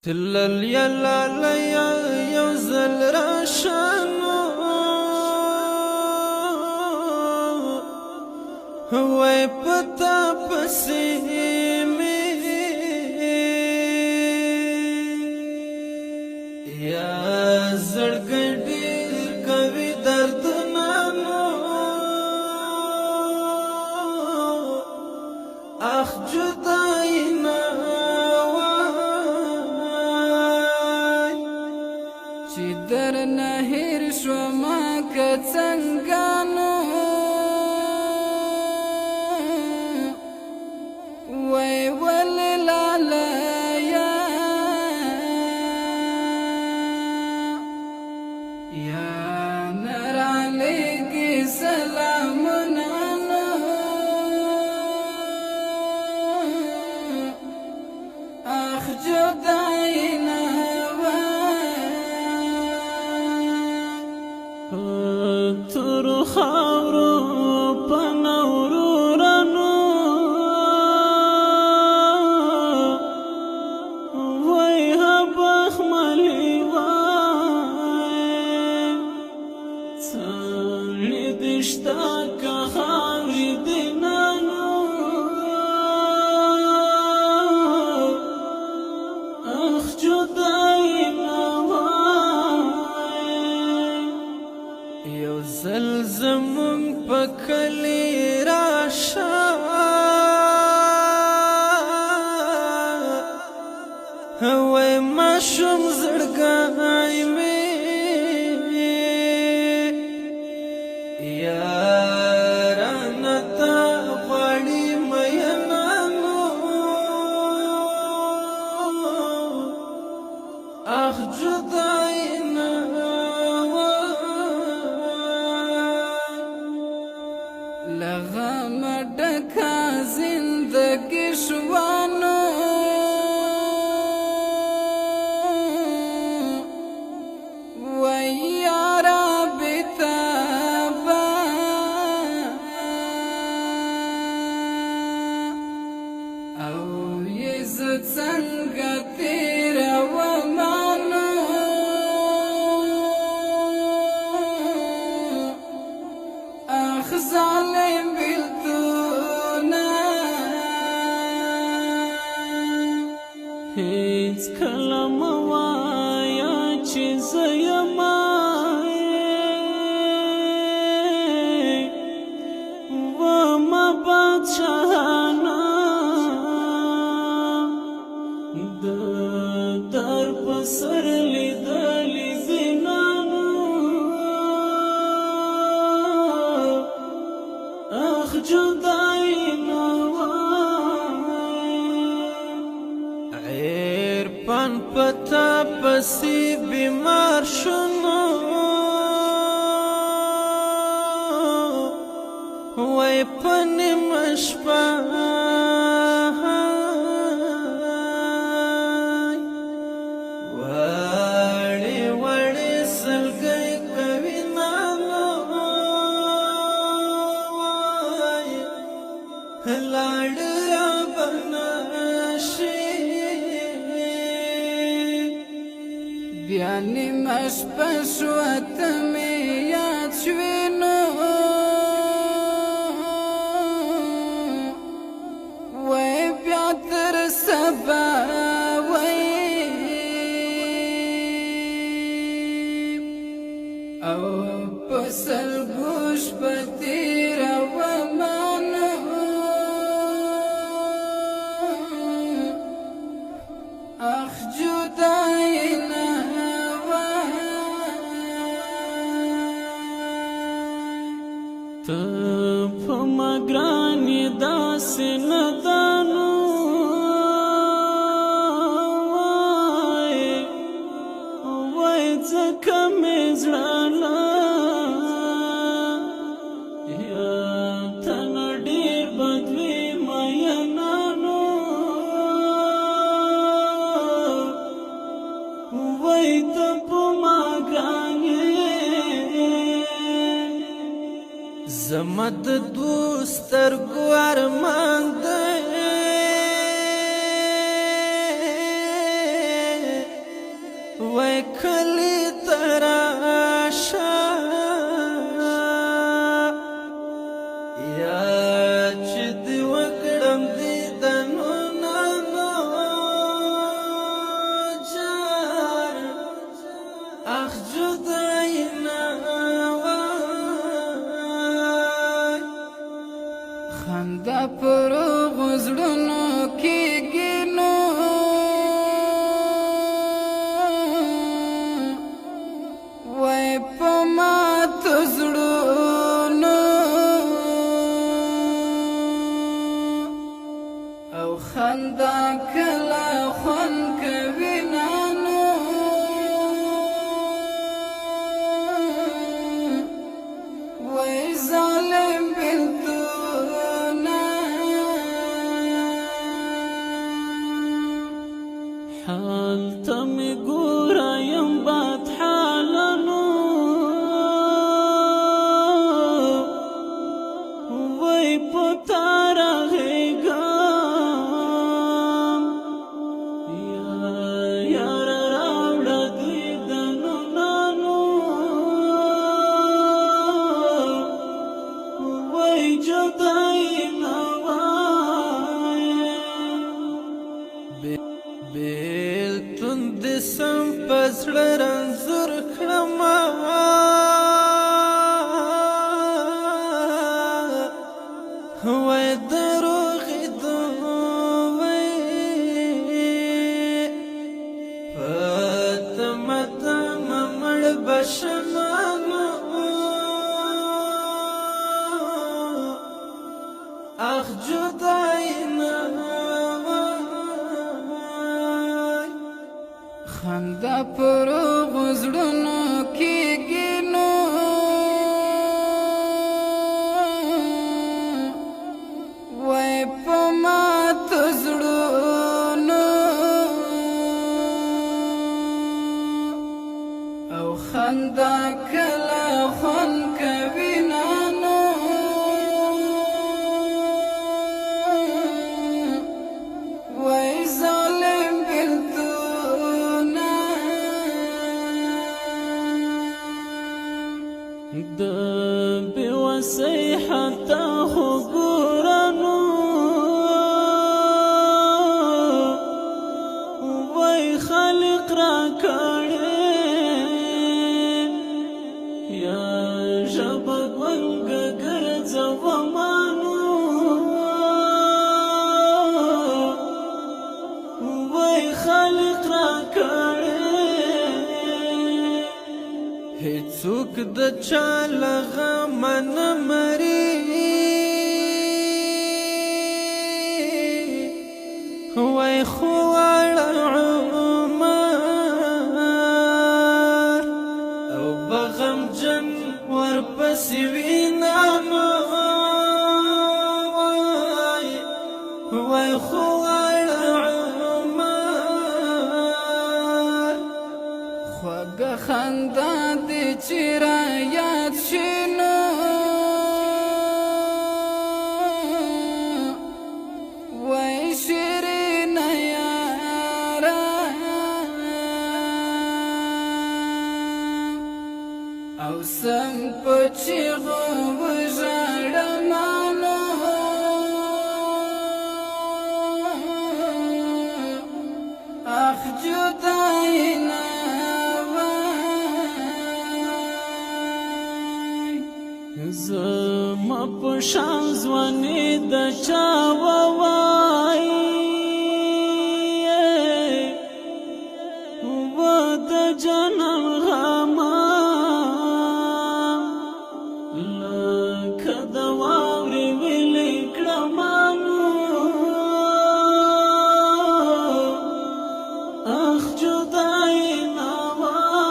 تلل یلا یو زل راشنو وای پتا پسی می یا زړګډي کوي درد نانو اخ جدای نه چې در نه هیر شوم که څنګه نو وای ولې لاله یا نه رالیږي سلامونه نو اخ جدای نه تر خاورو پنورو رانو وای بخملی وای څاړي دشتا که خاورې دي نانو اخ جدای نه یو زل زمون په کلی راشه وای ماشوم زړګی مې یارانه تا غواړي مینانو اخ جدای نه لغم ډکه زندګي شوانو وای یارا بیتابا او یې زه څنګه تېرومانو اخ ظالم بیلتونه هیڅ کله مه وایه چې زه یمه ومه بادشاهانه د در په سر لیدلي زینانو اخ جدای نه عرفان پتا پسی بیمار شنو وای پنی مشپا وړی وړی سلګی کوي نانو لاړ را بنشي بیا نیمه شپه شوه ته مې یاد شوې نو وای بیا تر سبا وای او په سلګو شپه تېرومه اخ جدای نه ته په ما ګرانې داسې ندانو وای ځکه مې زړه یا ته نه ډېر بد وې مینانو وای ته په ما ګرانې زما د دوست سترګو ارمان دی کلی تراشا یا چې دی وکړم دیدنو نانو جار اخ جدای نوای خندا پر غزړونو کېږي نو وای په ماتو زړونو او خندا کله خوند کوي نانو وای ظالم بلتونه حال ته مې ګوره یم بد حالانو وای په تا راغېږم یاره راوړه دیدنو نانو وای جدای نه بیلتون دې سم په زړه رنځور کړمه وای دروغېدو وای په تمه تمه مړ به شمه اخ جدای نه خندا پر غزړونو کېږي نو وای په ماتو زړونو او خندا کله خوند کوي نانو وای ظالم بلتونه د بېوسۍ حتا خو ګوره نو وای خالق راکړې یا ژبه ګونګه ګرځومه نو وای خالق راکړې هیڅوک د چا له غمه نه مري وای خو واړه عمر او به غمجن ورپسې وي نامه وای خو واړه عمر خوږه خندا دې چې رایاد شي نو وای شیرینه یاره او سم په چیغو وژاړم نو اخ جدای نه زما په شان ځواني د چا ووایي و د جانان غمه لکه د واورې ویلې کړمه اخ جدای نه وای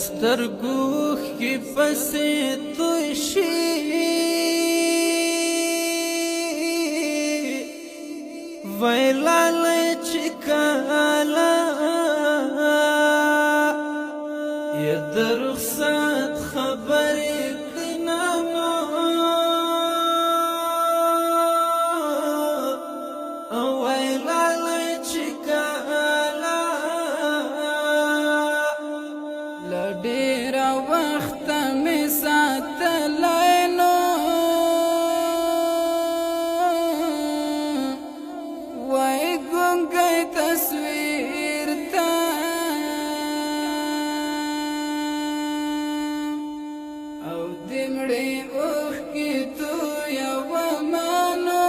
سترګو کې پسې توی شي وای لالی چې کاله یې د رخصت خبرې کړي نامه وای لالی چې کاله تصویر تا او دمړي اوخ کی تو یو مانو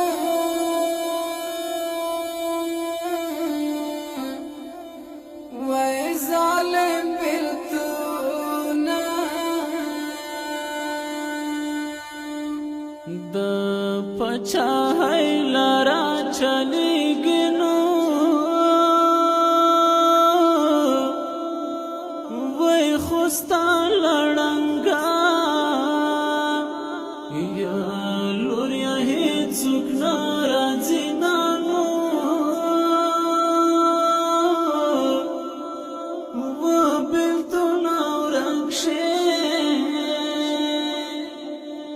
وای ظالم بلتونا د پچا لارا چلیږي نو وای خوستا لړنګا یا لور یا هیڅوک ناراضي نانو و بلتون اورنګشه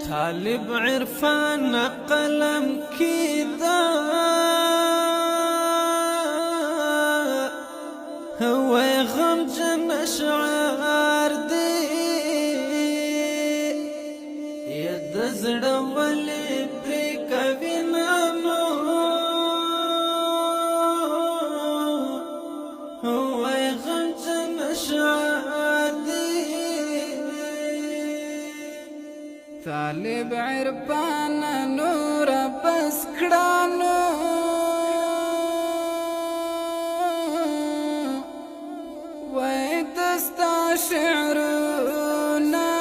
طالب عرفان قلم كذا هو غمجن اشعار دي يد زړه ولې پرې کوي نانو هو غمجن اشعار دي طالب عرفان نور بس کړانو وای دستا شعرنا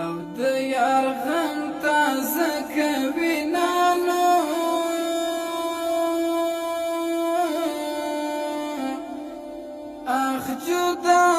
او د یار غم تازه کوي نانو اخ جدا